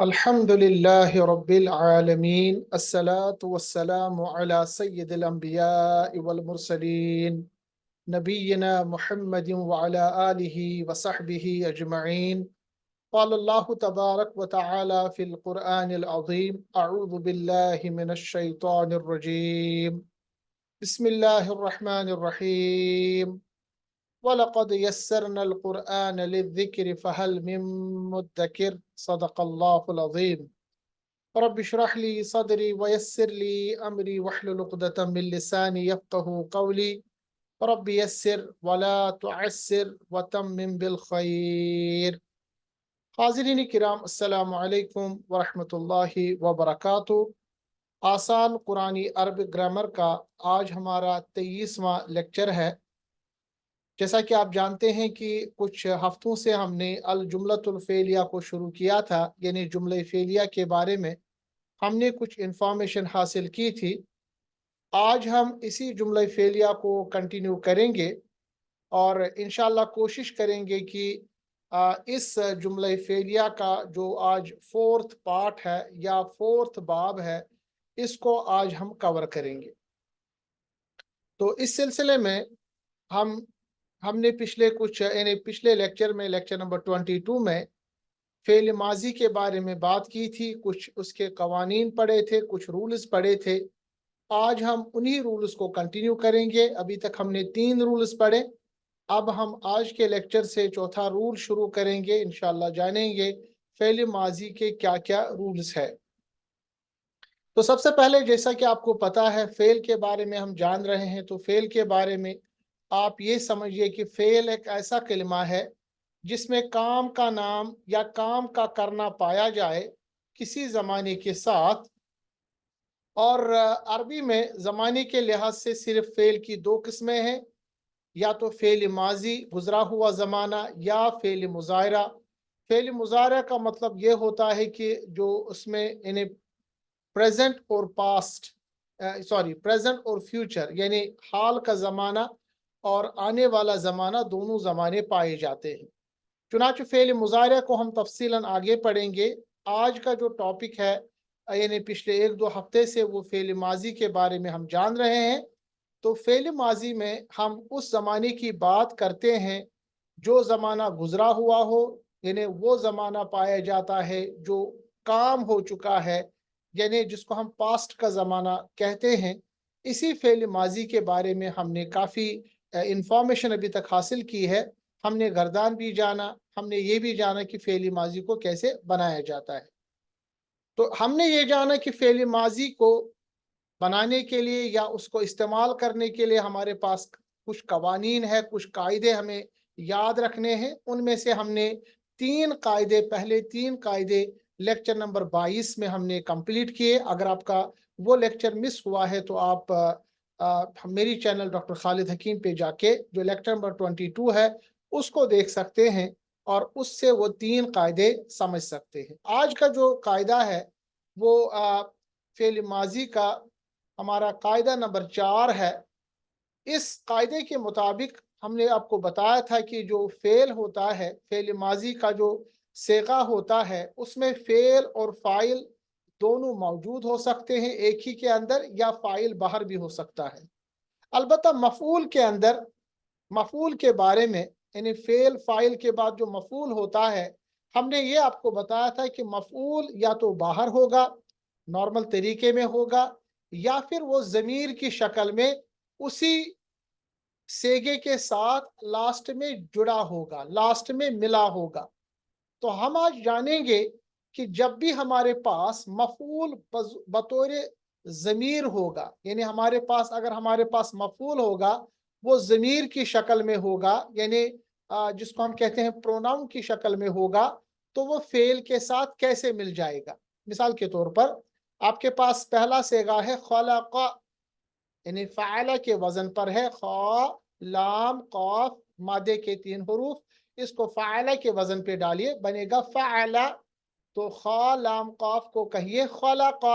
الحمد لله رب العالمين الصلاة والسلام على سيد الأنبياء والمرسلين نبينا محمد وعلى آله وصحبه أجمعين. قال الله تبارك وتعالى في القرآن العظيم: أعوذ بالله من الشيطان الرجيم. بسم الله الرحمن الرحيم. ولقد يسرنا القرآن للذكر فهل من مدكر. صدق الله العظيم. رب اشرح لي صدري ويسر لي أمري واحلل عقدة من لساني يفقه قولي. رب يسر ولا تعسر وتمم بالخير. حاضرین کرام، السلام علیکم ورحمۃ وبرکاتہ۔ آسان قرآنی عربک گرامر کا آج ہمارا 23واں لیکچر ہے۔ جیسا کہ آپ جانتے ہیں کہ کچھ ہفتوں سے ہم نے الجملۃ الفعلیہ کو شروع کیا تھا، یعنی جملہ فعلیہ کے بارے میں ہم نے کچھ انفارمیشن حاصل کی تھی۔ آج ہم اسی جملہ فعلیہ کو کنٹینیو کریں گے اور انشاءاللہ کوشش کریں گے کہ اس جملہ فعلیہ کا جو آج فورتھ پارٹ ہے یا فورتھ باب ہے، اس کو آج ہم کور کریں گے۔ تو اس سلسلے میں ہم نے پچھلے لیکچر میں، لیکچر نمبر 22 میں فعل ماضی کے بارے میں بات کی تھی، کچھ اس کے قوانین پڑھے تھے، کچھ رولز پڑھے تھے۔ آج ہم انہی رولز کو کنٹینیو کریں گے۔ ابھی تک ہم نے 3 رولز پڑھے، اب ہم آج کے لیکچر سے چوتھا رول شروع کریں گے۔ انشاءاللہ جانیں گے فعل ماضی کے کیا کیا رولز ہے۔ تو سب سے پہلے، جیسا کہ آپ کو پتا ہے، فعل کے بارے میں ہم جان رہے ہیں، تو فعل کے بارے میں آپ یہ سمجھیے کہ فعل ایک ایسا کلمہ ہے جس میں کام کا نام یا کام کا کرنا پایا جائے کسی زمانے کے ساتھ۔ اور عربی میں زمانے کے لحاظ سے صرف فعل کی 2 قسمیں ہیں، یا تو فعل ماضی گزرا ہوا زمانہ یا فعل مضارع۔ فعل مضارع کا مطلب یہ ہوتا ہے کہ جو اس میں یعنی پریزنٹ اور فیوچر، یعنی حال کا زمانہ اور آنے والا زمانہ، دونوں زمانے پائے جاتے ہیں۔ چنانچہ فعل مضارع کو ہم تفصیلاً آگے پڑھیں گے۔ آج کا جو ٹاپک ہے، یعنی پچھلے 1-2 ہفتے سے وہ فعل ماضی کے بارے میں ہم جان رہے ہیں۔ تو فعل ماضی میں ہم اس زمانے کی بات کرتے ہیں جو زمانہ گزرا ہوا ہو، یعنی وہ زمانہ پایا جاتا ہے جو کام ہو چکا ہے، یعنی جس کو ہم پاسٹ کا زمانہ کہتے ہیں۔ اسی فعل ماضی کے بارے میں ہم نے کافی انفارمیشن ابھی تک حاصل کی ہے۔ ہم نے گردان بھی جانا، ہم نے یہ بھی جانا کہ فعل ماضی کو کیسے بنایا جاتا ہے۔ تو ہم نے یہ جانا کہ فعل ماضی کو بنانے کے لیے یا اس کو استعمال کرنے کے لیے ہمارے پاس کچھ قوانین ہے، کچھ قاعدے ہمیں یاد رکھنے ہیں۔ ان میں سے ہم نے 3 قاعدے لیکچر نمبر 22 میں ہم نے کمپلیٹ کیے۔ اگر آپ کا وہ لیکچر مس ہوا ہے تو آپ میری چینل ڈاکٹر خالد حکیم پہ جا کے جو لیکچر نمبر 22 ہے اس کو دیکھ سکتے ہیں اور اس سے وہ 3 قاعدے سمجھ سکتے ہیں۔ آج کا جو قاعدہ ہے وہ فعل ماضی کا ہمارا قاعدہ نمبر 4 ہے۔ اس قاعدے کے مطابق ہم نے آپ کو بتایا تھا کہ جو فعل ہوتا ہے، فعل ماضی کا جو صیغہ ہوتا ہے، اس میں فعل اور فاعل دونوں موجود ہو سکتے ہیں ایک ہی کے اندر، یا فاعل باہر بھی ہو سکتا ہے۔ البتہ مفعول کے اندر، مفعول کے بارے میں، یعنی فعل فاعل کے بعد جو مفعول ہوتا ہے، ہم نے یہ آپ کو بتایا تھا کہ مفعول یا تو باہر ہوگا، نارمل طریقے میں ہوگا، یا پھر وہ ضمیر کی شکل میں اسی صیغے کے ساتھ لاسٹ میں جڑا ہوگا، لاسٹ میں ملا ہوگا۔ تو ہم آج جانیں گے کہ جب بھی ہمارے پاس مفعول بطور ضمیر ہوگا، یعنی اگر ہمارے پاس مفعول ہوگا وہ ضمیر کی شکل میں ہوگا، یعنی جس کو ہم کہتے ہیں پروناؤن کی شکل میں ہوگا، تو وہ فعل کے ساتھ کیسے مل جائے گا۔ مثال کے طور پر آپ کے پاس پہلا صیغہ ہے خلق، یعنی فعل کے وزن پر ہے، خا لام قاف مادے کے 3 حروف، اس کو فعل کے وزن پہ ڈالیے، بنے گا فعل۔ تو خا لام قاف کو کہیے خلق،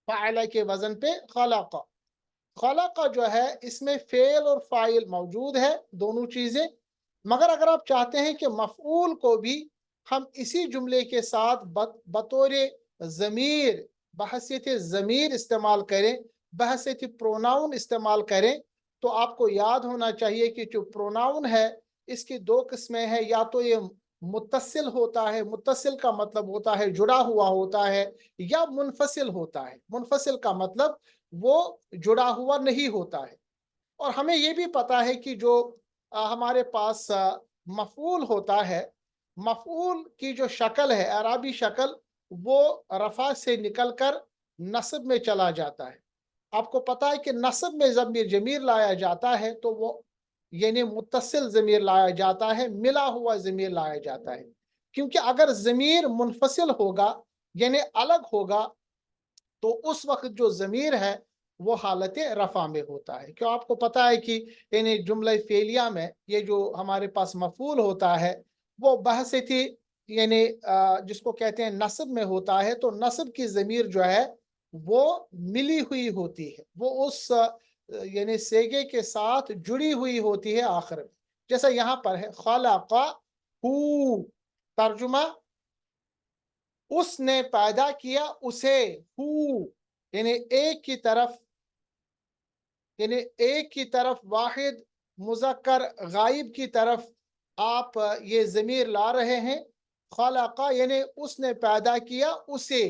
فعل کے وزن پہ خلق۔ خلق جو ہے اس میں فعل اور فاعل موجود ہے، دونوں چیزیں، مگر اگر آپ چاہتے ہیں کہ مفعول کو بھی ہم اسی جملے کے ساتھ بطور ضمیر، بحیثیت ضمیر استعمال کریں، بحیثیت پروناؤن استعمال کریں، تو آپ کو یاد ہونا چاہیے کہ جو پروناؤن ہے اس کی دو قسمیں ہیں، یا تو یہ متصل ہوتا ہے، متصل کا مطلب ہوتا ہے جڑا ہوا ہوتا ہے، یا منفصل ہوتا ہے، منفصل کا مطلب وہ جڑا ہوا نہیں ہوتا ہے۔ اور ہمیں یہ بھی پتا ہے کہ جو ہمارے پاس مفعول ہوتا ہے، مفعول کی جو شکل ہے، اعرابی شکل، وہ رفع سے نکل کر نصب میں چلا جاتا ہے۔ آپ کو پتا ہے کہ نصب میں ضمیر لایا جاتا ہے تو وہ یعنی متصل ضمیر لایا جاتا ہے، ملا ہوا ضمیر لایا جاتا ہے، کیونکہ اگر ضمیر منفصل ہوگا یعنی الگ ہوگا تو اس وقت جو ضمیر ہے وہ حالت رفع میں ہوتا ہے۔ کیوں؟ آپ کو پتا ہے کہ یعنی جملہ فعلیہ میں یہ جو ہمارے پاس مفعول ہوتا ہے وہ بحثیتی یعنی جس کو کہتے ہیں نصب میں ہوتا ہے، تو نصب کی ضمیر جو ہے وہ ملی ہوئی ہوتی ہے، وہ اس یعنی سیگے کے ساتھ جڑی ہوئی ہوتی ہے آخر میں، جیسا یہاں پر ہے خلق ہو، ترجمہ اس نے پیدا کیا اسے، ہو یعنی ایک کی طرف واحد مذکر غائب کی طرف آپ یہ ضمیر لا رہے ہیں۔ خلق یعنی اس نے پیدا کیا اسے،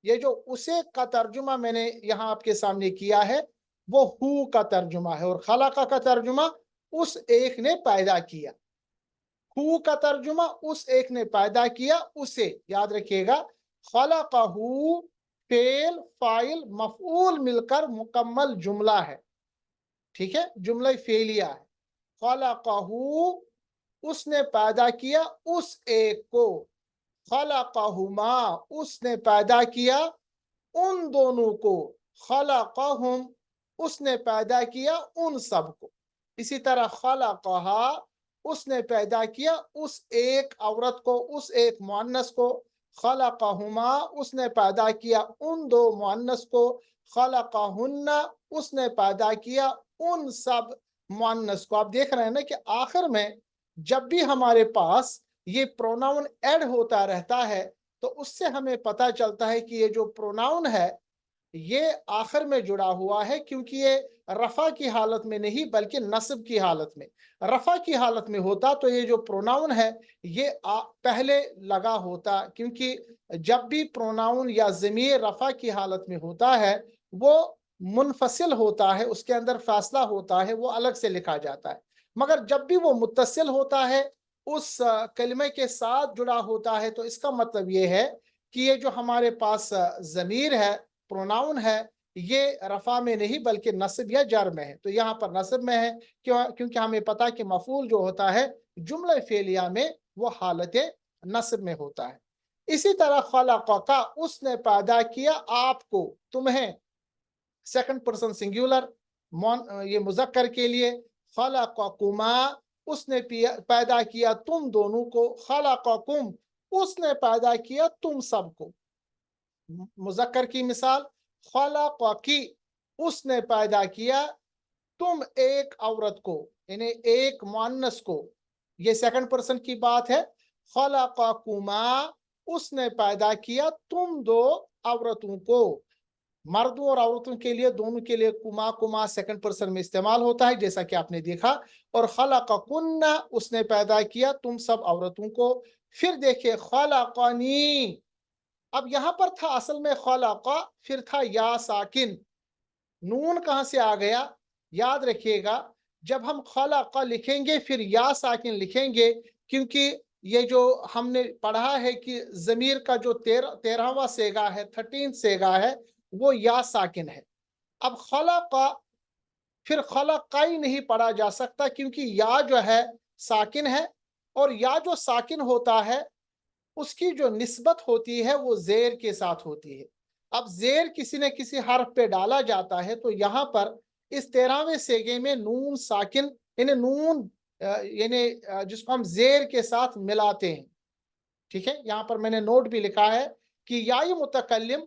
یہ جو اسے کا ترجمہ میں نے یہاں آپ کے سامنے کیا ہے وہ ہو کا ترجمہ ہے، اور خلق کا ترجمہ اس ایک نے پیدا کیا، ہو کا ترجمہ اس ایک نے پیدا کیا اسے، یاد رکھیے گا خلقہ فعل فاعل مفعول مل کر مکمل جملہ ہے، ٹھیک ہے، جملہ فعلیہ ہے۔ خلقہ اس نے پیدا کیا اس ایک کو، خلقہما اس نے پیدا کیا ان دونوں کو، خلقہم اس نے پیدا کیا ان سب کو۔ اسی طرح خلقہا اس نے پیدا کیا اس ایک عورت کو، اس ایک مؤنث کو، خلقہما اس نے پیدا کیا ان دو مؤنث کو، خلقہن اس نے پیدا کیا ان سب مؤنث کو۔ آپ دیکھ رہے ہیں نا کہ آخر میں جب بھی ہمارے پاس یہ پروناؤن ایڈ ہوتا رہتا ہے تو اس سے ہمیں پتہ چلتا ہے کہ یہ جو پروناؤن ہے یہ آخر میں جڑا ہوا ہے، کیونکہ یہ رفع کی حالت میں نہیں بلکہ نصب کی حالت میں، رفع کی حالت میں ہوتا تو یہ جو پروناؤن ہے یہ پہلے لگا ہوتا، کیونکہ جب بھی پروناؤن یا ضمیر رفع کی حالت میں ہوتا ہے وہ منفصل ہوتا ہے، اس کے اندر فاصلہ ہوتا ہے، وہ الگ سے لکھا جاتا ہے، مگر جب بھی وہ متصل ہوتا ہے اس کلمے کے ساتھ جڑا ہوتا ہے تو اس کا مطلب یہ ہے کہ یہ جو ہمارے پاس ضمیر ہے، پروناؤن ہے، یہ رفع میں نہیں بلکہ نصب یا جر میں ہے۔ تو یہاں پر نصب میں ہے کیونکہ ہمیں پتا کہ مفعول جو ہوتا ہے جملہ فعلیہ میں وہ حالت نصب میں ہوتا ہے۔ اسی طرح خلقک اس نے پیدا کیا آپ کو، تمہیں، سیکنڈ پرسن سنگولر یہ مذکر کے لیے، خلقکما اس نے پیدا کیا تم دونوں کو، خلقکم اس نے پیدا کیا تم سب کو۔ مذکر کی مثال خلقکی اس نے پیدا کیا تم ایک عورت کو یعنی ایک مؤنث کو، یہ سیکنڈ پرسن کی بات ہے۔ خلقکما اس نے پیدا کیا تم دو عورتوں کو، مردوں اور عورتوں کے لیے دونوں کے لیے کما سیکنڈ پرسن میں استعمال ہوتا ہے جیسا کہ آپ نے دیکھا، اور خلقکن اس نے پیدا کیا تم سب عورتوں کو۔ پھر دیکھیں خلقنی، اب یہاں پر تھا اصل میں خلقہ، پھر تھا یا ساکن، نون کہاں سے آ گیا؟ یاد رکھیے گا جب ہم خلقہ لکھیں گے پھر یا ساکن لکھیں گے، کیونکہ یہ جو ہم نے پڑھا ہے کہ ضمیر کا جو 13واں سیگا ہے، 13 سیگا ہے، وہ یا ساکن ہے۔ اب خلقہ پھر خلقائی نہیں پڑھا جا سکتا کیونکہ یا جو ہے ساکن ہے، اور یا جو ساکن ہوتا ہے اس کی جو نسبت ہوتی ہے وہ زیر کے ساتھ ہوتی ہے۔ اب زیر کسی نہ کسی حرف پہ ڈالا جاتا ہے، تو یہاں پر اس 13ویں سیگے میں نون ساکن یعنی نون یعنی جس کو ہم زیر کے ساتھ ملاتے ہیں، ٹھیک ہے، یہاں پر میں نے نوٹ بھی لکھا ہے کہ یائی متکلم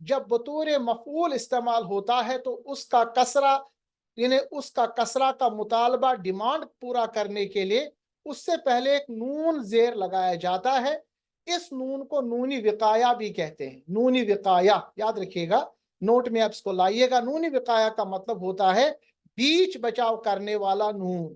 جب بطور مفعول استعمال ہوتا ہے تو اس کا کسرہ یعنی اس کا کسرہ کا مطالبہ ڈیمانڈ پورا کرنے کے لیے اس سے پہلے ایک نون زیر لگایا جاتا ہے. اس نون کو نونی وقایا بھی کہتے ہیں. نونی وقایا یاد رکھیے گا، نوٹ میں آپ اس کو لائیے گا. نونی وقایا کا مطلب ہوتا ہے بیچ بچاؤ کرنے والا نون.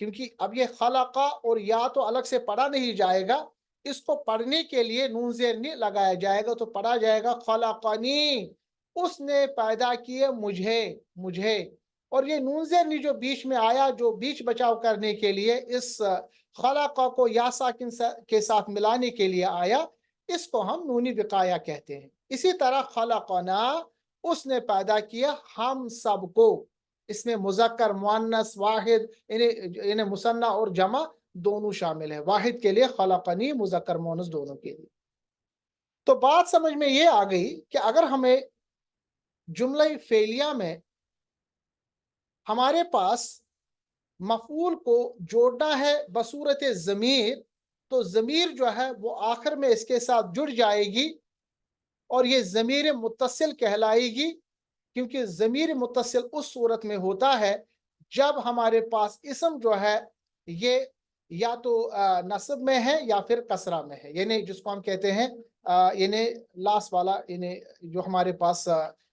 کیونکہ اب یہ خلقہ اور یا تو الگ سے پڑھا نہیں جائے گا، اس کو پڑھنے کے لیے نون زیر نہیں لگایا جائے گا، تو پڑھا جائے گا خلقنی، اس نے پیدا کیے مجھے. اور یہ نون زیر نہیں جو بیچ میں آیا، جو بیچ بچاؤ کرنے کے لیے اس خلقہ کو یا ساکن کے ساتھ ملانے کے لیے آیا، اس کو ہم نونی وقایا کہتے ہیں. اسی طرح خلقنا، اس نے پیدا کیا ہم سب کو. اس میں مذکر مؤنث واحد یعنی مثنیٰ اور جمع دونوں شامل ہے. واحد کے لیے خلقنی، مذکر مؤنث دونوں کے لیے. تو بات سمجھ میں یہ آ گئی کہ اگر ہمیں جملہ فعلیہ میں ہمارے پاس مفعول کو جوڑنا ہے بصورت ضمیر، تو ضمیر جو ہے وہ آخر میں اس کے ساتھ جڑ جائے گی اور یہ ضمیر متصل کہلائے گی. کیونکہ ضمیر متصل اس صورت میں ہوتا ہے جب ہمارے پاس اسم جو ہے یہ یا تو نصب میں ہے یا پھر کسرہ میں ہے، یعنی جس کو ہم کہتے ہیں یعنی لاس والا، یعنی جو ہمارے پاس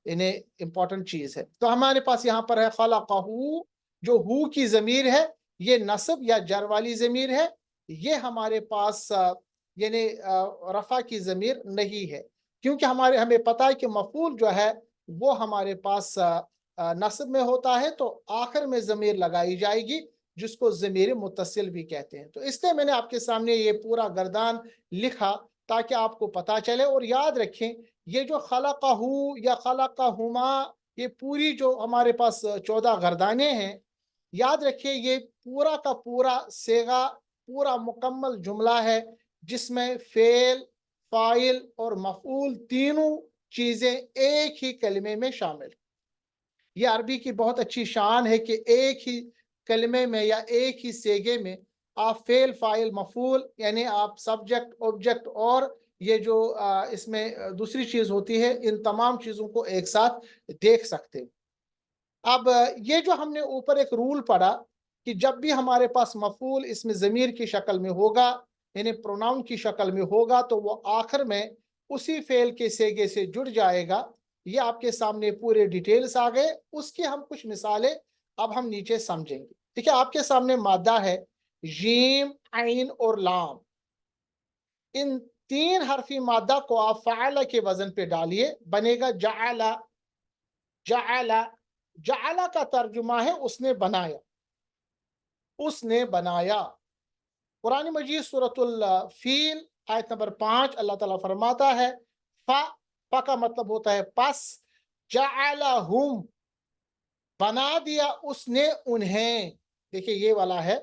یعنی امپورٹنٹ چیز ہے. تو ہمارے پاس یہاں پر ہے خلقہ، جو ہو کی ضمیر ہے یہ نصب یا جر والی ضمیر ہے. یہ ہمارے پاس یعنی رفع کی ضمیر نہیں ہے، کیونکہ ہمیں پتہ ہے کہ مفعول جو ہے وہ ہمارے پاس نصب میں ہوتا ہے، تو آخر میں ضمیر لگائی جائے گی جس کو ضمیر متصل بھی کہتے ہیں. تو اس لیے میں نے آپ کے سامنے یہ پورا گردان لکھا تاکہ آپ کو پتہ چلے. اور یاد رکھیں یہ جو خلقہ یا خلقہما، یہ پوری جو ہمارے پاس 14 گردانے ہیں، یاد رکھیے یہ پورا کا پورا صیغہ، پورا مکمل جملہ ہے جس میں فعل، فاعل اور مفعول تینوں چیزیں ایک ہی کلمے میں شامل. یہ عربی کی بہت اچھی شان ہے کہ ایک ہی کلمے میں یا ایک ہی صیغے میں آپ فعل، فاعل، مفعول، یعنی آپ سبجیکٹ، آبجیکٹ اور یہ جو اس میں دوسری چیز ہوتی ہے، ان تمام چیزوں کو ایک ساتھ دیکھ سکتے ہیں. اب یہ جو ہم نے اوپر ایک رول پڑھا کہ جب بھی ہمارے پاس مفعول اس میں ضمیر کی شکل میں ہوگا، یعنی پروناؤن کی شکل میں ہوگا، تو وہ آخر میں اسی فعل کے صیغے سے جڑ جائے گا. یہ آپ کے سامنے پورے ڈیٹیلز آ گئے. اس کی ہم کچھ مثالیں اب ہم نیچے سمجھیں گے. ٹھیک ہے، آپ کے سامنے مادہ ہے جیم، عین اور لام. ان 3 حرفی مادہ کو آپ فعل کے وزن پہ ڈالیے، بنے گا جعل. جعل کا ترجمہ ہے اس نے بنایا، اس نے بنایا. قرآن مجید سورۃ الفیل آیت نمبر 5 اللہ تعالیٰ فرماتا ہے فا کا مطلب ہوتا ہے پس، جعلہم بنا دیا اس نے انہیں. دیکھیں یہ والا ہے،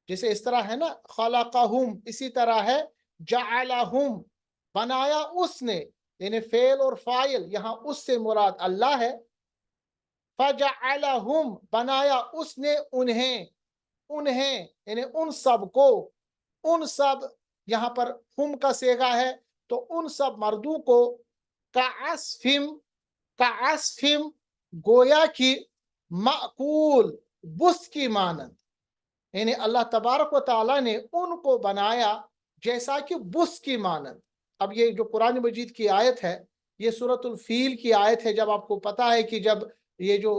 جیسے اس طرح ہے نا خلقہم، اسی طرح ہے جعلہم بنایا اس نے، یعنی فعل اور فاعل یہاں اس سے مراد اللہ ہے. فجعلہم بنایا اس نے انہیں یعنی ان سب کو. ان سب یہاں پر ہم کا صیغہ ہے، تو ان سب مردوں کو کعصفم گویا کی معقول بس کی مانند، یعنی اللہ تبارک و تعالیٰ نے ان کو بنایا جیسا کہ بس کی مانند. اب یہ جو قرآن مجید کی آیت ہے یہ سورۃ الفیل کی آیت ہے. جب آپ کو پتا ہے کہ جب یہ جو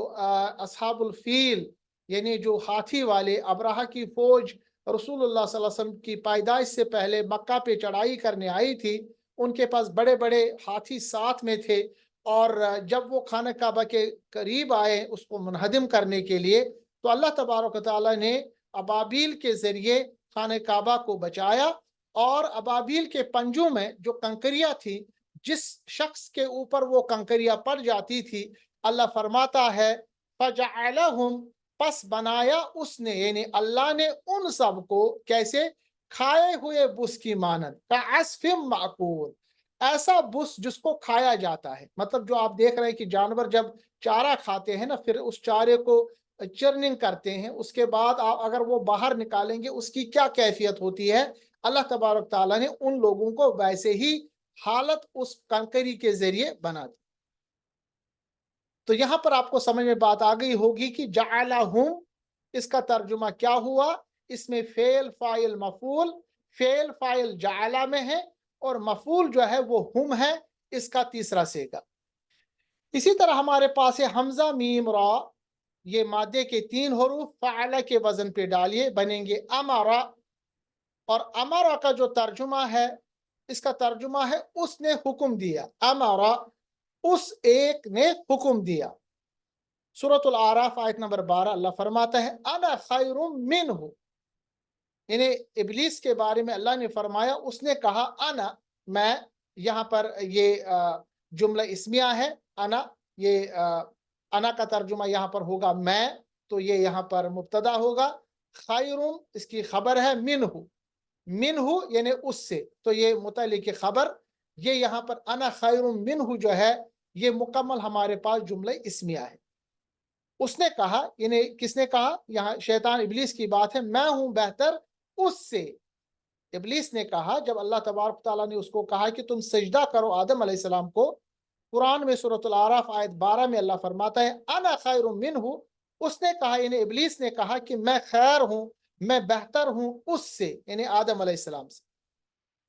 اصحاب الفیل یعنی جو ہاتھی والے ابرہہ کی فوج رسول اللہ صلی اللہ علیہ وسلم کی پیدائش سے پہلے مکہ پہ چڑھائی کرنے آئی تھی، ان کے پاس بڑے بڑے ہاتھی ساتھ میں تھے، اور جب وہ خانہ کعبہ کے قریب آئے اس کو منہدم کرنے کے لیے، تو اللہ تبارک و تعالیٰ نے ابابیل کے ذریعے خانہ کعبہ کو بچایا. اور ابابیل کے پنجوں میں جو کنکریاں تھی، جس شخص کے اوپر وہ کنکریاں پڑ جاتی تھی، اللہ فرماتا ہے فجعلہم پس بنایا اس نے، یعنی اللہ نے ان سب کو کیسے؟ کھائے ہوئے بس کی مانند، کعصف معقول، ایسا بس جس کو کھایا جاتا ہے. مطلب جو آپ دیکھ رہے ہیں کہ جانور جب چارہ کھاتے ہیں نا، پھر اس چارے کو چرننگ کرتے ہیں، اس کے بعد اگر وہ باہر نکالیں گے اس کی کیا کیفیت ہوتی ہے، اللہ تبارک تعالیٰ نے ان لوگوں کو ویسے ہی حالت اس کنکری کے ذریعے بنا دی. تو یہاں پر آپ کو سمجھ میں بات آ گئی ہوگی کہ جعلہم اس کا ترجمہ کیا ہوا، اس میں فعل فاعل مفعول، فعل فاعل جعلہ میں ہے اور مفعول جو ہے وہ ہم ہے، اس کا تیسرا سیغہ۔ اسی طرح ہمارے پاس ہے حمزہ میم را، یہ مادے کے 3 حروف فعل کے وزن پہ ڈالیے، بنیں گے امرا، اور امرا کا جو ترجمہ ہے، اس کا ترجمہ ہے اس نے حکم دیا، امرا اس ایک نے حکم دیا۔ سورۃ الاعراف آیت نمبر 12 اللہ فرماتا ہے انا خیر منہ، یعنی ابلیس کے بارے میں اللہ نے فرمایا، اس نے کہا انا، میں، یہاں پر یہ جملہ اسمیہ ہے، انا، یہ انا کا ترجمہ یہاں پر ہوگا میں، تو یہ یہاں پر مبتدا ہوگا، خیر اس کی خبر ہے، منہ، منہ یعنی اس سے، تو یہ متعلق خبر، یہ یہاں پر انا خیر منہ جو ہے یہ مکمل ہمارے پاس جملہ اسمیہ ہے۔ اس نے کہا، یعنی کس نے کہا؟ یہاں شیطان ابلیس کی بات ہے، میں ہوں بہتر اس سے۔ ابلیس نے کہا، جب اللہ تبارک تعالیٰ نے اس کو کہا کہ تم سجدہ کرو آدم علیہ السلام کو، قرآن میں سورۃ الاعراف آیت 12 میں اللہ فرماتا ہے انا خیر منہ، اس نے کہا، یعنی ابلیس نے کہا کہ میں خیر ہوں، میں بہتر ہوں اس سے، یعنی آدم علیہ السلام سے۔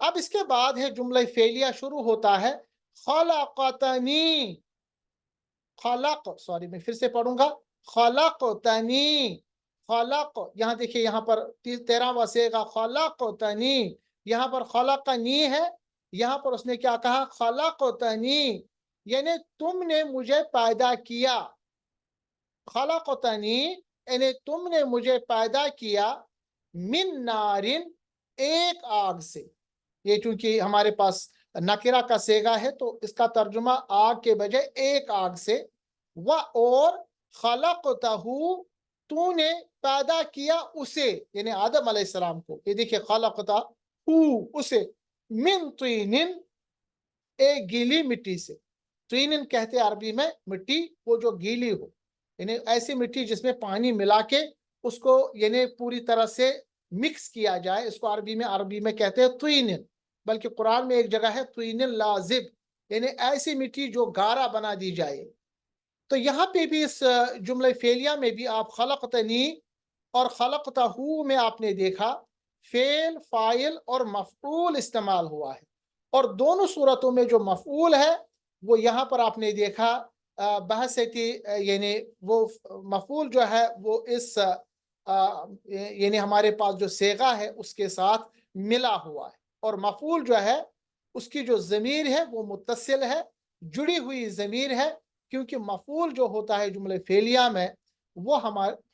اب اس کے بعد ہے جملہ فعلیہ شروع ہوتا ہے خلقتنی، میں پھر سے پڑھوں گا، خلقتنی، خلق، یہاں دیکھیے یہاں پر 13واں صیغہ خلقتنی، یہاں پر خلقنی ہے، یہاں پر اس نے کیا کہا؟ خلقتنی، یعنی تم نے مجھے پیدا کیا، خلقتنی یعنی تم نے مجھے پیدا کیا، من نارن ایک آگ سے، یہ چونکہ ہمارے پاس نکرہ کا صیغہ ہے تو اس کا ترجمہ آگ کے بجائے ایک آگ سے، اور خلقتہ تو نے پیدا کیا اسے، یعنی آدم علیہ السلام کو، یہ دیکھیں خلقتہ اسے، من طین ایک گیلی مٹی سے، طین کہتے عربی میں مٹی وہ جو گیلی ہو، یعنی ایسی مٹی جس میں پانی ملا کے اس کو یعنی پوری طرح سے مکس کیا جائے، اس کو عربی میں کہتے ہیں طین، بلکہ قرآن میں ایک جگہ ہے طین لازب، یعنی ایسی مٹی جو گارا بنا دی جائے۔ تو یہاں پہ بھی اس جملہ فعلیہ میں بھی آپ خلقتنی اور خلقتہ میں آپ نے دیکھا فعل فاعل اور مفعول استعمال ہوا ہے، اور دونوں صورتوں میں جو مفعول ہے وہ یہاں پر آپ نے دیکھا بحث ہے کہ یعنی وہ مفعول جو ہے وہ اس یعنی ہمارے پاس جو صیغہ ہے اس کے ساتھ ملا ہوا ہے، اور مفعول جو ہے اس کی جو ضمیر ہے وہ متصل ہے، جڑی ہوئی ضمیر ہے، کیونکہ مفعول جو ہوتا ہے جملہ فعلیہ میں وہ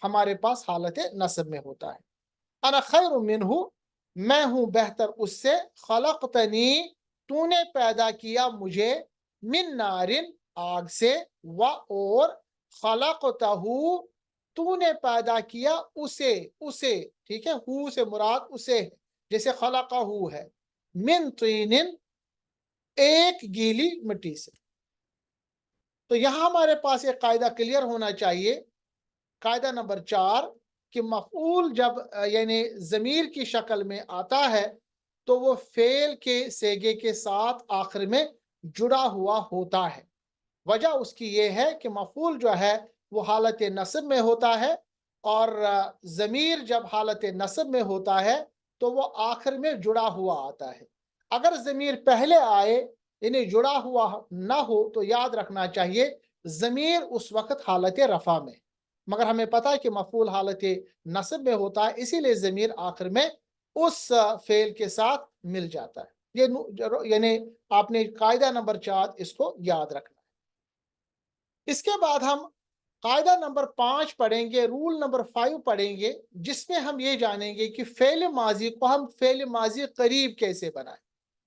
ہمارے پاس حالت نصب میں ہوتا ہے۔ انا خیر منہ، میں ہوں بہتر اس سے، خلقتنی تو نے پیدا کیا مجھے، من نارن آگ سے، اور خلقتہ تو نے پیدا کیا اسے، ٹھیک ہے، ہو سے مراد اسے، جیسے خلقہ ہے، من طین ایک گیلی مٹی سے۔ تو یہاں ہمارے پاس ایک قاعدہ کلیئر ہونا چاہیے، قاعدہ نمبر 4، کہ مفعول جب یعنی ضمیر کی شکل میں آتا ہے تو وہ فعل کے صیغے کے ساتھ آخر میں جڑا ہوا ہوتا ہے۔ وجہ اس کی یہ ہے کہ مفعول جو ہے وہ حالت نصب میں ہوتا ہے، اور ضمیر جب حالت نصب میں ہوتا ہے تو وہ آخر میں جڑا ہوا آتا ہے۔ اگر ضمیر پہلے آئے یعنی جڑا ہوا نہ ہو تو یاد رکھنا چاہیے ضمیر اس وقت حالت رفع میں، مگر ہمیں پتا ہے کہ مفعول حالت نصب میں ہوتا ہے، اسی لیے ضمیر آخر میں اس فعل کے ساتھ مل جاتا ہے۔ یہ یعنی آپ نے قاعدہ نمبر 4 اس کو یاد رکھنا ہے۔ اس کے بعد ہم قاعدہ نمبر 5 پڑھیں گے، رول نمبر 5 پڑھیں گے، جس میں ہم یہ جانیں گے کہ فعل ماضی کو ہم فعل ماضی قریب کیسے بنائیں۔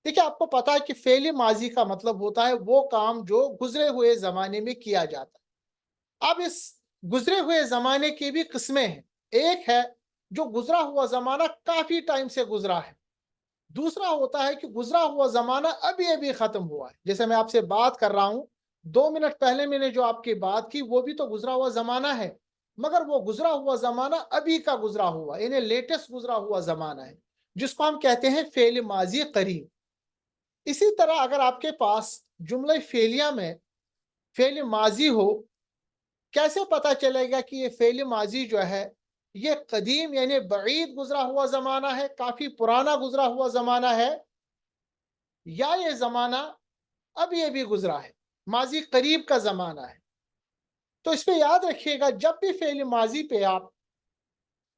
دیکھیں آپ کو پتا ہے کہ فعل ماضی کا مطلب ہوتا ہے وہ کام جو گزرے ہوئے زمانے میں کیا جاتا ہے۔ اب اس گزرے ہوئے زمانے کی بھی قسمیں ہیں، ایک ہے جو گزرا ہوا زمانہ کافی ٹائم سے گزرا ہے، دوسرا ہوتا ہے کہ گزرا ہوا زمانہ ابھی ابھی ختم ہوا ہے، جیسے میں آپ سے بات کر رہا ہوں 2 منٹ پہلے میں نے جو آپ کی بات کی وہ بھی تو گزرا ہوا زمانہ ہے، مگر وہ گزرا ہوا زمانہ ابھی کا گزرا ہوا یعنی لیٹسٹ گزرا ہوا زمانہ ہے، جس کو ہم کہتے ہیں فعل ماضی قریب۔ اسی طرح اگر آپ کے پاس جملہ فعلیہ میں فعل ماضی ہو، کیسے پتا چلے گا کہ یہ فعل ماضی جو ہے یہ قدیم یعنی بعید گزرا ہوا زمانہ ہے، کافی پرانا گزرا ہوا زمانہ ہے، یا یہ زمانہ اب یہ بھی گزرا ہے، ماضی قریب کا زمانہ ہے؟ تو اس پہ یاد رکھیے گا، جب بھی فعل ماضی پہ آپ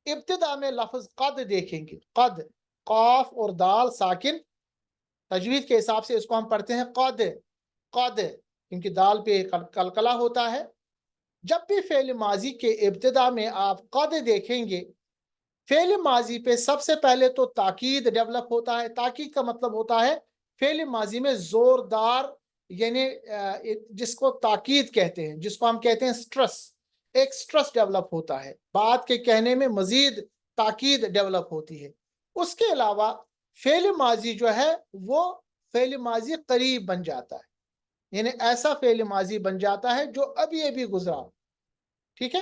ابتدا میں لفظ قد دیکھیں گے، قد، قاف اور دال ساکن، تجوید کے حساب سے اس کو ہم پڑھتے ہیں قد، قد، کیونکہ دال پہ قلقلہ ہوتا ہے۔ جب بھی فعل ماضی کے ابتدا میں آپ قد دیکھیں گے، فعل ماضی پہ سب سے پہلے تو تاکید ڈیولپ ہوتا ہے۔ تاکید کا مطلب ہوتا ہے فعل ماضی میں زوردار، یعنی جس کو تاکید کہتے ہیں، جس کو ہم کہتے ہیں سٹرس، ایک سٹرس ڈیولپ ہوتا ہے، بات کے کہنے میں مزید تاکید ڈیولپ ہوتی ہے۔ اس کے علاوہ فعل ماضی جو ہے وہ فعل ماضی قریب بن جاتا ہے، یعنی ایسا فعل ماضی بن جاتا ہے جو ابھی ابھی گزرا۔ ٹھیک ہے،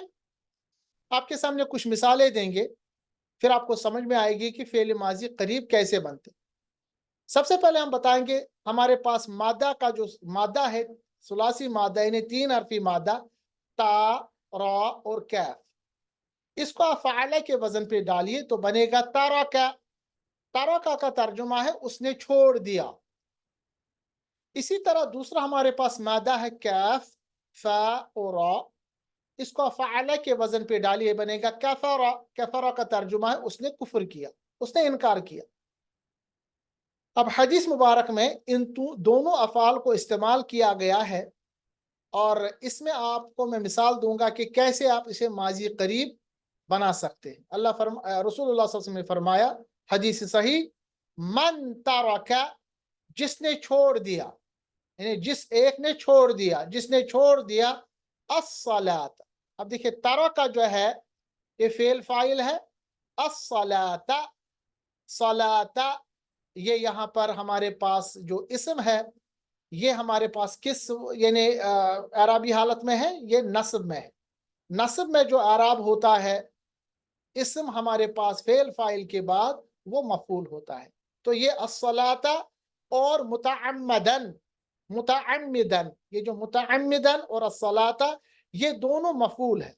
آپ کے سامنے کچھ مثالیں دیں گے، پھر آپ کو سمجھ میں آئے گی کہ فعل ماضی قریب کیسے بنتے۔ سب سے پہلے ہم بتائیں گے ہمارے پاس مادہ کا جو مادہ ہے، ثلاثی مادہ یعنی 3 حرفی مادہ، تا، را اور کیف، اس کو آپ فعلہ کے وزن پہ ڈالیے تو بنے گا تارکا۔ تارکا کا ترجمہ ہے اس نے چھوڑ دیا۔ اسی طرح دوسرا ہمارے پاس مادہ ہے کیف، فا اور را، اس کو فعلہ کے وزن پہ ڈالیے بنے گا کفرا۔ کفرا کا ترجمہ ہے اس نے کفر کیا، اس نے انکار کیا۔ اب حدیث مبارک میں ان دونوں افعال کو استعمال کیا گیا ہے، اور اس میں آپ کو میں مثال دوں گا کہ کیسے آپ اسے ماضی قریب بنا سکتے ہیں۔ رسول اللہ صلی اللہ علیہ وسلم نے فرمایا، حدیث صحیح، من ترک، جس نے چھوڑ دیا، یعنی جس ایک نے چھوڑ دیا، جس نے چھوڑ دیا الصلاۃ۔ اب دیکھیں ترک جو ہے یہ فعل فاعل ہے، الصلاۃ، صلاۃ، یہ یہاں پر ہمارے پاس جو اسم ہے یہ ہمارے پاس کس یعنی اعرابی حالت میں ہے؟ یہ نصب میں ہے۔ نصب میں جو اعراب ہوتا ہے، اسم ہمارے پاس فعل فاعل کے بعد وہ مفعول ہوتا ہے۔ تو یہ الصلاۃ اور متعمدن، متعمدن، یہ جو متعمدن اور الصلاۃ یہ دونوں مفعول ہے۔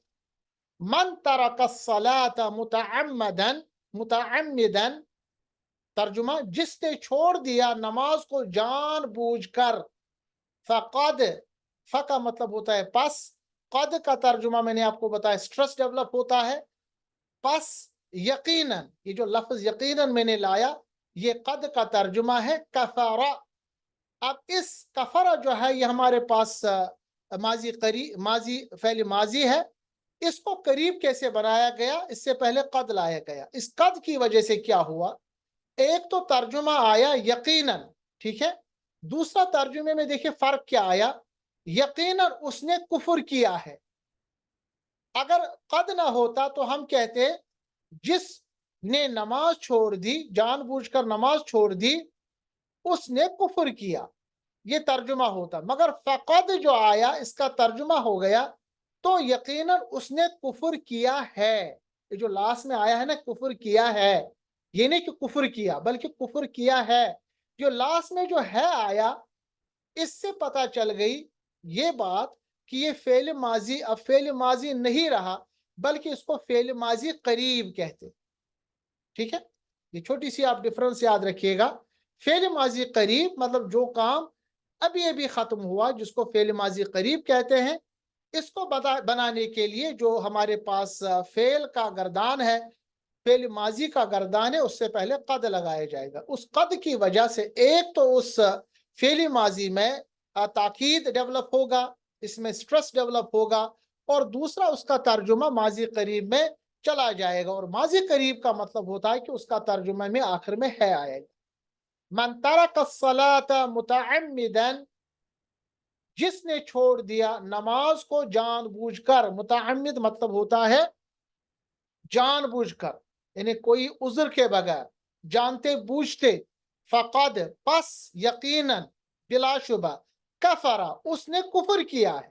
من ترک الصلاۃ متعمدن، متعمدن ترجمہ جس نے چھوڑ دیا نماز کو جان بوجھ کر، فقد، ف کا مطلب ہوتا ہے پس، قد کا ترجمہ میں نے آپ کو بتایا سٹرس ڈیولپ ہوتا ہے، پس یقیناً، یہ جو لفظ یقیناً میں نے لایا یہ قد کا ترجمہ ہے کفارہ۔ اب اس کفارہ جو ہے یہ ہمارے پاس ماضی قریب، ماضی فعل ماضی ہے، اس کو قریب کیسے بنایا گیا؟ اس سے پہلے قد لایا گیا۔ اس قد کی وجہ سے کیا ہوا؟ ایک تو ترجمہ آیا یقیناً، ٹھیک ہے، دوسرا ترجمے میں دیکھیں فرق کیا آیا، یقیناً اس نے کفر کیا ہے۔ اگر قد نہ ہوتا تو ہم کہتے جس نے نماز چھوڑ دی، جان بوجھ کر نماز چھوڑ دی، اس نے کفر کیا، یہ ترجمہ ہوتا۔ مگر فقد جو آیا اس کا ترجمہ ہو گیا تو یقیناً اس نے کفر کیا ہے۔ یہ جو لاسٹ میں آیا ہے نا کفر کیا ہے، یہ نہیں کہ کفر کیا بلکہ کفر کیا ہے، جو لاسٹ میں جو ہے آیا، اس سے پتہ چل گئی یہ بات کہ یہ فعل ماضی اب فعل ماضی نہیں رہا بلکہ اس کو فعل ماضی قریب کہتے۔ ٹھیک ہے، یہ چھوٹی سی آپ ڈفرنس یاد رکھیے گا۔ فعل ماضی قریب مطلب جو کام ابھی ابھی ختم ہوا جس کو فعل ماضی قریب کہتے ہیں، اس کو بنانے کے لیے جو ہمارے پاس فعل کا گردان ہے، فعل ماضی کا گردان ہے، اس سے پہلے قد لگایا جائے گا۔ اس قد کی وجہ سے ایک تو اس فعل ماضی میں تاکید ڈیولپ ہوگا، اس میں سٹرس ڈیولپ ہوگا، اور دوسرا اس کا ترجمہ ماضی قریب میں چلا جائے گا، اور ماضی قریب کا مطلب ہوتا ہے کہ اس کا ترجمہ میں آخر میں ہے آئے گا۔ من ترک الصلاۃ متعمدا، جس نے چھوڑ دیا نماز کو جان بوجھ کر، متعمد مطلب ہوتا ہے جان بوجھ کر، یعنی کوئی عذر کے بغیر، جانتے بوجھتے، فقد پس یقیناً، بلا شبہ، کفرا اس نے کفر کیا ہے۔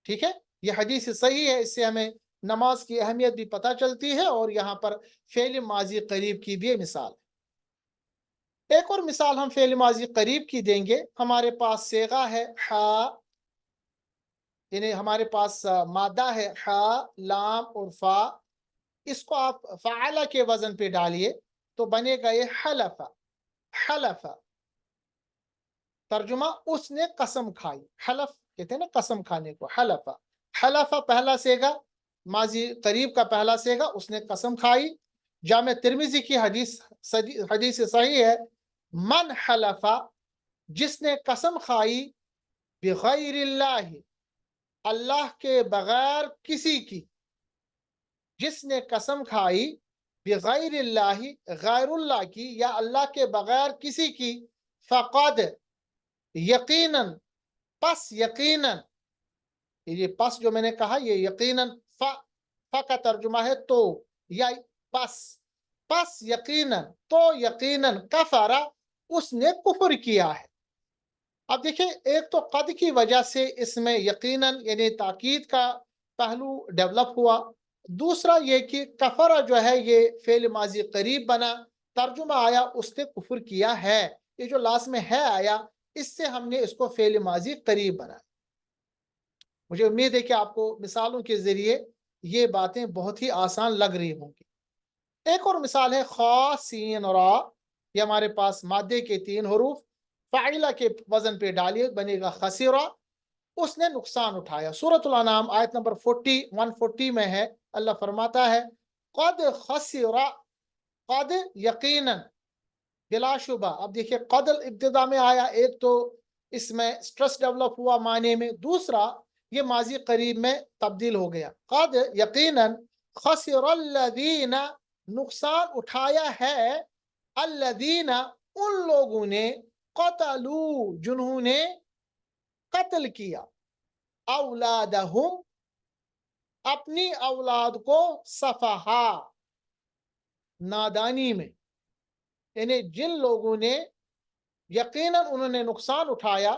ٹھیک ہے، یہ حدیث صحیح ہے، اس سے ہمیں نماز کی اہمیت بھی پتہ چلتی ہے، اور یہاں پر فعل ماضی قریب کی بھی مثال ہے۔ ایک اور مثال ہم فعل ماضی قریب کی دیں گے۔ ہمارے پاس صیغہ ہے ہا، یعنی ہمارے پاس مادہ ہے ہا، لام اور فا، اس کو آپ فعلا کے وزن پہ ڈالیے تو بنے گا یہ حلفا. حلفا ترجمہ اس نے قسم کھائی. حلف کہتے ہیں نا قسم کھانے کو. حلفا حلفا پہلا سیگا ماضی قریب کا پہلا سیگا اس نے قسم کھائی. جامع ترمذی کی حدیث صحیح ہے من حلفا جس نے قسم کھائی بغیر اللہ اللہ کے بغیر کسی کی. جس نے قسم کھائی بغیر اللہ غیر اللہ کی یا اللہ کے بغیر کسی کی فقد یقیناً پس یقیناً یہ پس جو میں نے کہا یہ یقیناً فا کا ترجمہ ہے تو یا پس یقیناً تو یقیناً کفر اس نے کفر کیا ہے. اب دیکھیں ایک تو قد کی وجہ سے اس میں یقیناً یعنی تاکید کا پہلو ڈیولپ ہوا. دوسرا یہ کہ کفر جو ہے یہ فعل ماضی قریب بنا. ترجمہ آیا اس نے کفر کیا ہے. یہ جو لاسٹ میں ہے آیا اس سے ہم نے اس کو فعل ماضی قریب بنا. مجھے امید ہے کہ آپ کو مثالوں کے ذریعے یہ باتیں بہت ہی آسان لگ رہی ہوں گی. ایک اور مثال ہے خا سین را. یہ ہمارے پاس مادے کے 3 حروف فاعلہ کے وزن پہ ڈالیے بنے گا خسرہ. اس نے نقصان اٹھایا. سورۃ الانعام آیت نمبر 140 میں ہے. اللہ فرماتا ہے قد خسر قد یقیناً بلا شبہ. اب دیکھیے قد ابتدا میں آیا ایک تو اس میں سٹریس ڈیولپ ہوا معنی میں. دوسرا یہ ماضی قریب میں تبدیل ہو گیا. قد یقیناً خسر الذین نقصان اٹھایا ہے الذین ان لوگوں نے قتلوا جنہوں نے قتل کیا اولادہم اپنی اولاد کو سفہا نادانی میں. یعنی جن لوگوں نے یقیناً انہوں نے نقصان اٹھایا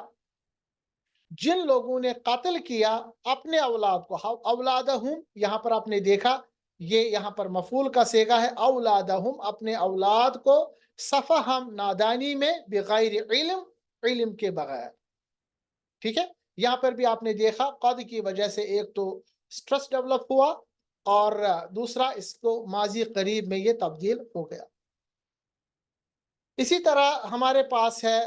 جن لوگوں نے قتل کیا اپنے اولاد کو. اولادہم یہاں پر آپ نے دیکھا یہ یہاں پر مفعول کا صیغہ ہے. اولادہم اپنے اولاد کو سفہم نادانی میں بغیر علم علم کے بغیر. ٹھیک ہے. یہاں پر بھی آپ نے دیکھا قد کی وجہ سے ایک تو سٹریس ڈیولپ ہوا اور دوسرا اس کو ماضی قریب میں یہ تبدیل ہو گیا. اسی طرح ہمارے پاس ہے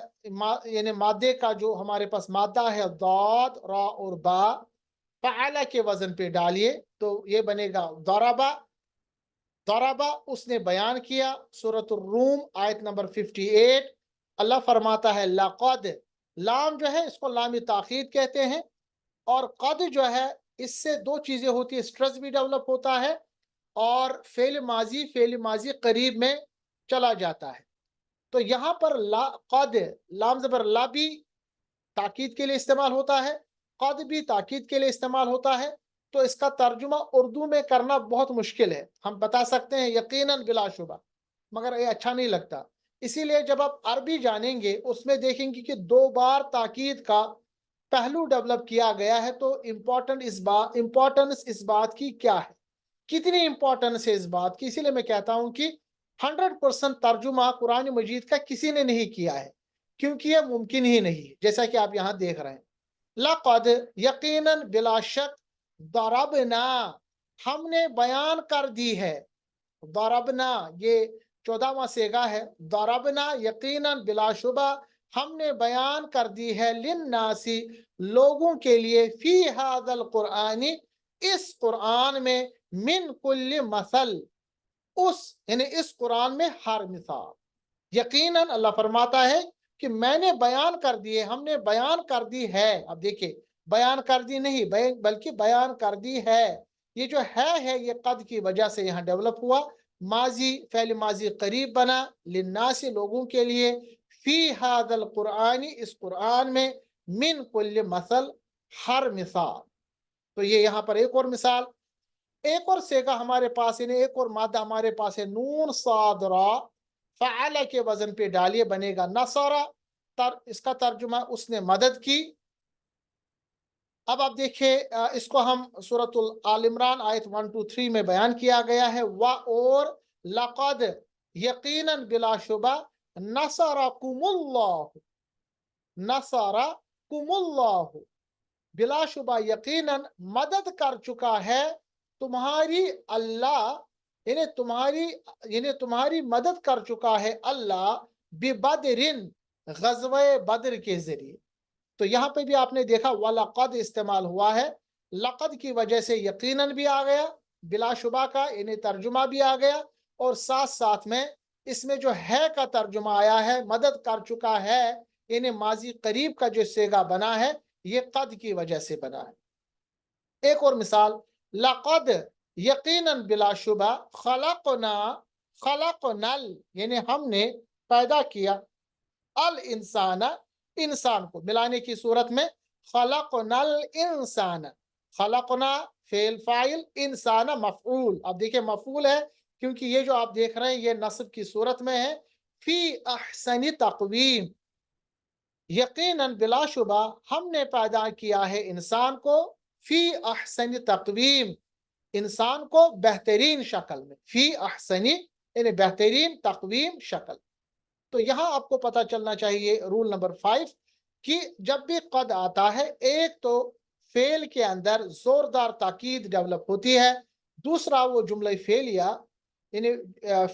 یعنی مادے کا جو ہمارے پاس مادہ ہے ضاد را اور با فعلا کے وزن پہ ڈالیے تو یہ بنے گا ضربا. ضربا اس نے بیان کیا. سورۃ الروم آیت نمبر 58 اللہ فرماتا ہے لقد. لام جو ہے اس کو لام تاخیر کہتے ہیں اور قد جو ہے اس سے 2 چیزیں ہوتی ہیں. سٹریس بھی ڈیولپ ہوتا ہے اور فعل ماضی قریب میں چلا جاتا ہے. تو یہاں پر قد لام زبر لا بھی تاکید کے لیے استعمال ہوتا ہے قد بھی تاکید کے لیے استعمال ہوتا ہے. تو اس کا ترجمہ اردو میں کرنا بہت مشکل ہے. ہم بتا سکتے ہیں یقیناً بلا شبہ مگر یہ اچھا نہیں لگتا. اسی لیے جب آپ عربی جانیں گے اس میں دیکھیں گے کہ 2 بار تاکید کا پہلو ڈیولپ کیا گیا ہے. تو امپورٹنس اس بات کی کیا ہے کتنی امپورٹنس ہے اس بات کی. اسی لیے میں کہتا ہوں کہ 100% ترجمہ قرآن مجید کا کسی نے نہیں کیا ہے کیونکہ یہ ممکن ہی نہیں جیسا کہ آپ یہاں دیکھ رہے ہیں. لقد یقیناً بلا شک ضربنا ہم نے بیان کر دی ہے. ضربنا یہ 14واں صیغہ ہے. ضربنا یقیناً بلا شبہ ہم نے بیان کر دی ہے للناسی لوگوں کے لیے فی ھذا القرآن اس قرآن میں من کل مثل یعنی اس قرآن میں ہر مثال. یقیناً اللہ فرماتا ہے کہ میں نے بیان کر دی ہے ہم نے بیان کر دی ہے. اب دیکھیں بیان کر دی نہیں بلکہ بیان کر دی ہے. یہ جو ہے یہ قد کی وجہ سے یہاں ڈیولپ ہوا. ماضی فعل ماضی قریب بنا للناس لوگوں کے لیے فی ھذا القرآن اس قرآن میں من کل مثل ہر مثال. تو یہ یہاں پر ایک اور مثال. ایک اور صیغہ ہمارے پاس ایک اور مادہ ہمارے پاس ہے نون صاد را فعلا کے وزن پہ ڈالیے بنے گا نصرہ. اس کا ترجمہ اس نے مدد کی. اب آپ دیکھیں اس کو ہم سورۃ آل عمران آیت 1-3 میں بیان کیا گیا ہے اور لقد یقیناً بلا شبہ نصرکم اللہ بلا شبہ یقیناً مدد کر چکا ہے تمہاری اللہ یعنی تمہاری مدد کر چکا ہے اللہ ببدرن، غزوہ بدر کے ذریعے۔ تو یہاں پہ بھی آپ نے دیکھا وَلَقَدْ استعمال ہوا ہے، لقد کی وجہ سے یقیناً بھی آ گیا بلا شبہ کا، ترجمہ بھی آ گیا، اور ساتھ ساتھ میں اس میں جو ہے کا ترجمہ آیا ہے، مدد کر چکا ہے، ماضی قریب کا جو صیغہ بنا ہے یہ قد کی وجہ سے بنا ہے۔ ایک اور مثال، لقد یقیناً بلا شبہ، خلقنل ہم نے پیدا کیا، الانسان انسان کو، ملانے کی صورت میں خلقنا الانسان، خلقنا فعل فاعل، انسان مفعول۔ اب دیکھیں مفعول ہے کیونکہ یہ جو آپ دیکھ رہے ہیں یہ نصب کی صورت میں ہے، فی احسن تقویم، یقیناً بلا شبہ ہم نے پیدا کیا ہے انسان کو، فی احسن تقویم، انسان کو بہترین شکل میں، فی احسنی بہترین تقویم شکل۔ تو یہاں آپ کو پتہ چلنا چاہیے رول نمبر 5 کہ جب بھی قد آتا ہے، ایک تو فعل کے اندر زوردار تاکید ڈیولپ ہوتی ہے، دوسرا وہ جملہ فعلیہ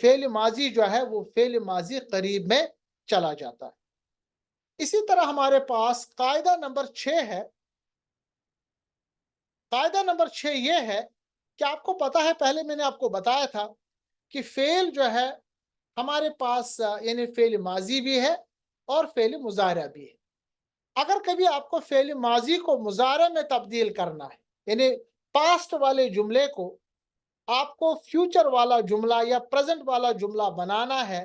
فعل ماضی جو ہے وہ فعل ماضی قریب میں چلا جاتا ہے۔ اسی طرح ہمارے پاس قاعدہ نمبر 6 ہے۔ قاعدہ نمبر 6 یہ ہے کہ آپ کو پتہ ہے، پہلے میں نے آپ کو بتایا تھا کہ فعل جو ہے ہمارے پاس فعل ماضی بھی ہے اور فعل مضارع بھی ہے۔ اگر کبھی آپ کو فعل ماضی کو مضارع میں تبدیل کرنا ہے، پاسٹ والے جملے کو آپ کو فیوچر والا جملہ یا پریزنٹ والا جملہ بنانا ہے،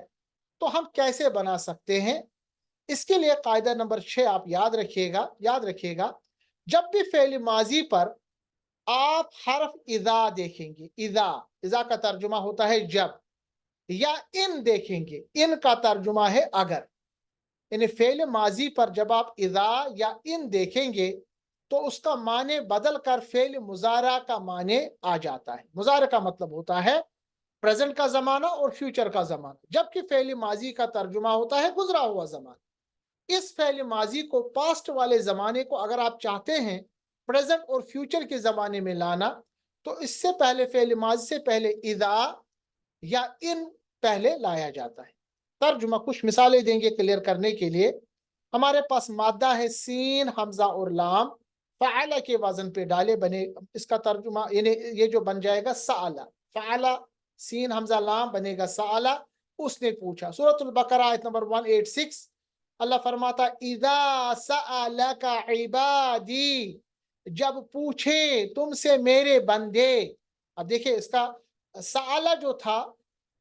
تو ہم کیسے بنا سکتے ہیں؟ اس کے لیے قاعدہ نمبر 6 آپ یاد رکھیے گا، جب بھی فعل ماضی پر آپ حرف اذا دیکھیں گے، اذا کا ترجمہ ہوتا ہے جب، یا ان دیکھیں گے، ان کا ترجمہ ہے اگر، فعل ماضی پر جب آپ اذا یا ان دیکھیں گے تو اس کا معنی بدل کر فعل مضارع کا معنی آ جاتا ہے۔ مضارع کا مطلب ہوتا ہے پریزنٹ کا زمانہ اور فیوچر کا زمانہ، جبکہ فعل ماضی کا ترجمہ ہوتا ہے گزرا ہوا زمانہ۔ اس فعل ماضی کو پاسٹ والے زمانے کو اگر آپ چاہتے ہیں پریزنٹ اور فیوچر کے زمانے میں لانا، تو اس سے پہلے فعل ماضی سے پہلے اذا یا ان پہلے لایا جاتا ہے۔ ترجمہ کچھ مثالیں دیں گے کلیئر کرنے کے لیے۔ ہمارے پاس مادہ ہے سین، حمزہ اور لام، فعل کے وزن پہ ڈالے بنے، اس کا ترجمہ یہ جو بن جائے گا سألہ، فعل سین حمزہ لام بنے گا سألہ، اس نے پوچھا۔ سورۃ البقرہ آیت نمبر 186، اللہ فرماتا اذا سألک عبادی، جب پوچھے تم سے میرے بندے۔ اب دیکھیں اس کا سألہ جو تھا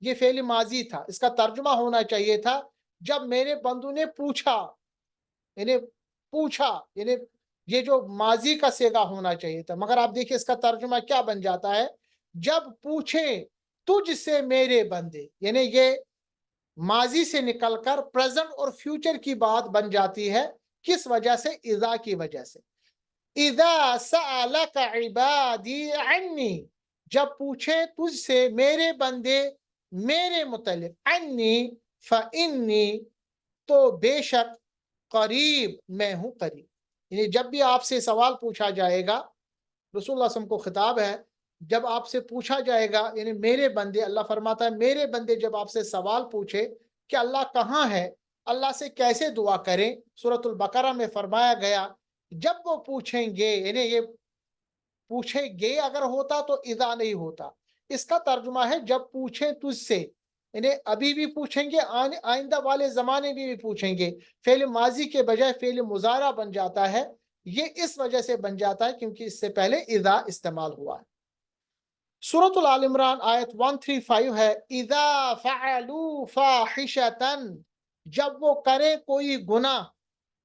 یہ فعل ماضی تھا، اس کا ترجمہ ہونا چاہیے تھا جب میرے بندوں نے پوچھا، یہ جو ماضی کا صیغہ ہونا چاہیے تھا، مگر آپ دیکھیں اس کا ترجمہ کیا بن جاتا ہے، جب پوچھے تجھ سے میرے بندے، یہ ماضی سے نکل کر پریزنٹ اور فیوچر کی بات بن جاتی ہے، کس وجہ سے؟ اذا کی وجہ سے۔ اذا سألک عبادی عنی، جب پوچھے تجھ سے میرے بندے میرے متعلق، عنی فإنی، تو بے شک، قریب میں ہوں قریب۔ جب بھی آپ سے سوال پوچھا جائے گا، رسول اللہ صلی اللہ علیہ وسلم کو خطاب ہے، جب آپ سے پوچھا جائے گا، میرے بندے، اللہ فرماتا ہے میرے بندے جب آپ سے سوال پوچھے کہ اللہ کہاں ہے، اللہ سے کیسے دعا کریں، سورۃ البقرہ میں فرمایا گیا جب وہ پوچھیں گے، یہ پوچھیں گے اگر ہوتا تو اذا نہیں ہوتا، اس کا ترجمہ ہے جب پوچھیں تجھ سے، ابھی بھی پوچھیں گے، آئندہ والے زمانے میں بھی پوچھیں گے۔ فعل ماضی کے بجائے فعل مضارع بن جاتا ہے، یہ اس وجہ سے بن جاتا ہے کیونکہ اس سے پہلے اذا استعمال ہوا ہے۔ سورۃ الآل عمران آیت 135 ہے، اذا فعلوا فاحشۃ، جب وہ کرے کوئی گناہ،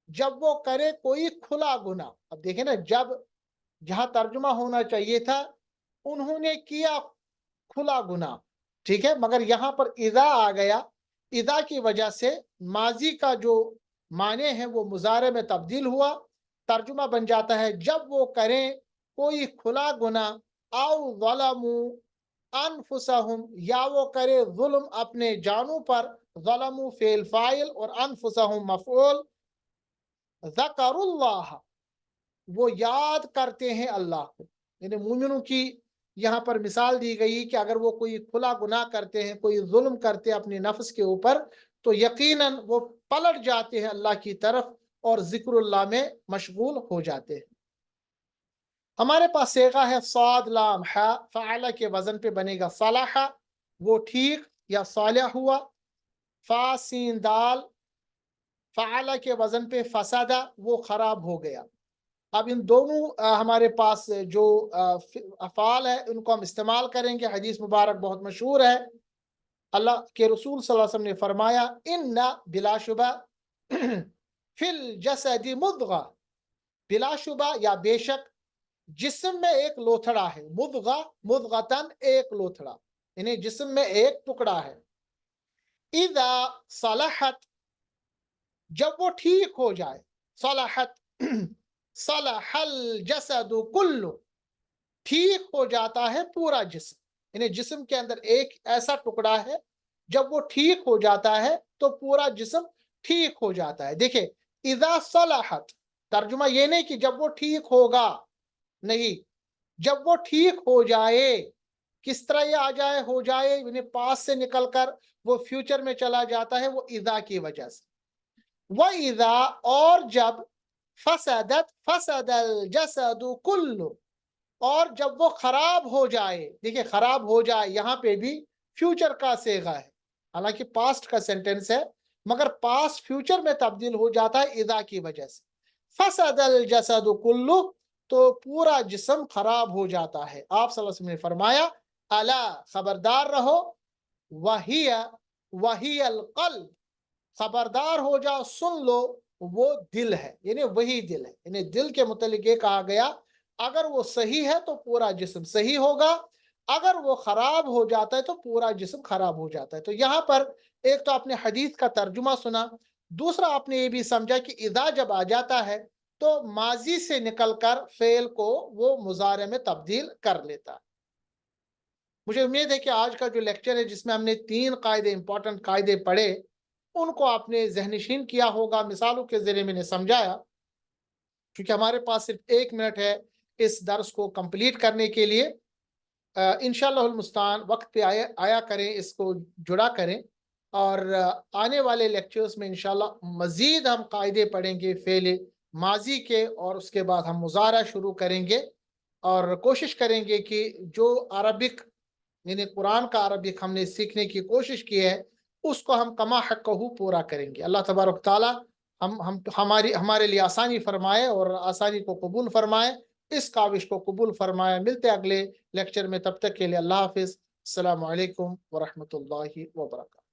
جب وہ کرے کوئی کھلا گناہ۔ اب دیکھیں نا، جب جہاں ترجمہ ہونا چاہیے تھا انہوں نے کیا کھلا گناہ، ٹھیک ہے، مگر یہاں پر اذا آ گیا، اذا کی وجہ سے ماضی کا جو معنی ہے وہ مضارع میں تبدیل ہوا، ترجمہ بن جاتا ہے جب وہ کریں کوئی کھلا گناہ، او ظلموا انفسہم، یا وہ کرے ظلم اپنے جانوں پر، ظلموا فعل فاعل اور انفسہم مفعول، ذکروا اللہ، وہ یاد کرتے ہیں اللہ کو، مومنوں کی یہاں پر مثال دی گئی کہ اگر وہ کوئی کھلا گناہ کرتے ہیں، کوئی ظلم کرتے ہیں اپنے نفس کے اوپر، تو یقیناً وہ پلٹ جاتے ہیں اللہ کی طرف اور ذکر اللہ میں مشغول ہو جاتے ہیں۔ ہمارے پاس صیغہ ہے صاد لام ہا، فعل کے وزن پہ بنے گا صلح، وہ ٹھیک یا صالح ہوا۔ فا سین دال، فعل کے وزن پہ فسادہ، وہ خراب ہو گیا۔ اب ان دونوں ہمارے پاس جو افعال ہے ان کو ہم استعمال کریں گے۔ حدیث مبارک بہت مشہور ہے، اللہ کے رسول صلی اللہ علیہ وسلم نے فرمایا ان بلا شبہ فی الجسد مضغہ، بلا شبہ یا بے شک جسم میں ایک لوتھڑا ہے، مضغہ مضغتن ایک لوتھڑا، یعنی جسم میں ایک ٹکڑا ہے۔ اذا صلحت، جب وہ ٹھیک ہو جائے، صلحت صلح الجسد کلہ، ٹھیک ہو جاتا ہے پورا جسم، یعنی جسم کے اندر ایک ایسا ٹکڑا ہے جب وہ ٹھیک ہو جاتا ہے تو پورا جسم ٹھیک ہو جاتا ہے۔ دیکھیں اذا صلحت، ترجمہ یہ نہیں کہ جب وہ ٹھیک ہوگا، نہیں، جب وہ ٹھیک ہو جائے۔ کس طرح یہ آ جائے ہو جائے، یعنی پاس سے نکل کر وہ فیوچر میں چلا جاتا ہے، وہ اذا کی وجہ سے۔ وَإِذَا، اور جب، فسدت فسد الجسد کلہ، اور جب وہ خراب ہو جائے۔ دیکھیں خراب ہو جائے یہاں پہ بھی فیوچر کا صیغہ ہے، حالانکہ پاسٹ کا سینٹنس ہے مگر پاسٹ فیوچر میں تبدیل ہو جاتا ہے اذا کی وجہ سے۔ فسد الجسد کلہ، تو پورا جسم خراب ہو جاتا ہے۔ آپ صلی اللہ علیہ وسلم نے فرمایا الا، خبردار رہو، وہی القلب، خبردار ہو جاؤ، سن لو، وہ دل ہے، یعنی وہی دل ہے۔ یعنی دل کے متعلق یہ کہا گیا اگر وہ صحیح ہے تو پورا جسم صحیح ہوگا، اگر وہ خراب ہو جاتا ہے تو پورا جسم خراب ہو جاتا ہے۔ تو یہاں پر ایک تو آپ نے حدیث کا ترجمہ سنا، دوسرا آپ نے یہ بھی سمجھا کہ اذا جب آ جاتا ہے تو ماضی سے نکل کر فعل کو وہ مضارع میں تبدیل کر لیتا ہے۔ مجھے امید ہے کہ آج کا جو لیکچر ہے جس میں ہم نے 3 قاعدے، امپورٹنٹ قاعدے پڑھے، ان کو آپ نے ذہن نشین کیا ہوگا، مثالوں کے ذریعے میں نے سمجھایا۔ کیونکہ ہمارے پاس صرف 1 منٹ ہے اس درس کو کمپلیٹ کرنے کے لیے، انشاءاللہ المستعان وقت پہ آیا کریں، اس کو جڑا کریں، اور آنے والے لیکچرز میں انشاءاللہ مزید ہم قاعدے پڑھیں گے فعل ماضی کے، اور اس کے بعد ہم مضارع شروع کریں گے، اور کوشش کریں گے کہ جو عربک، یعنی قرآن کا عربک ہم نے سیکھنے کی کوشش کی ہے اس کو ہم کما حقہ پورا کریں گے۔ اللہ تبارک تعالی ہمارے لیے آسانی فرمائے اور آسانی کو قبول فرمائے، اس کاوش کو قبول فرمائے۔ ملتے اگلے لیکچر میں، تب تک کے لیے اللہ حافظ، السلام علیکم ورحمۃ اللہ وبرکاتہ۔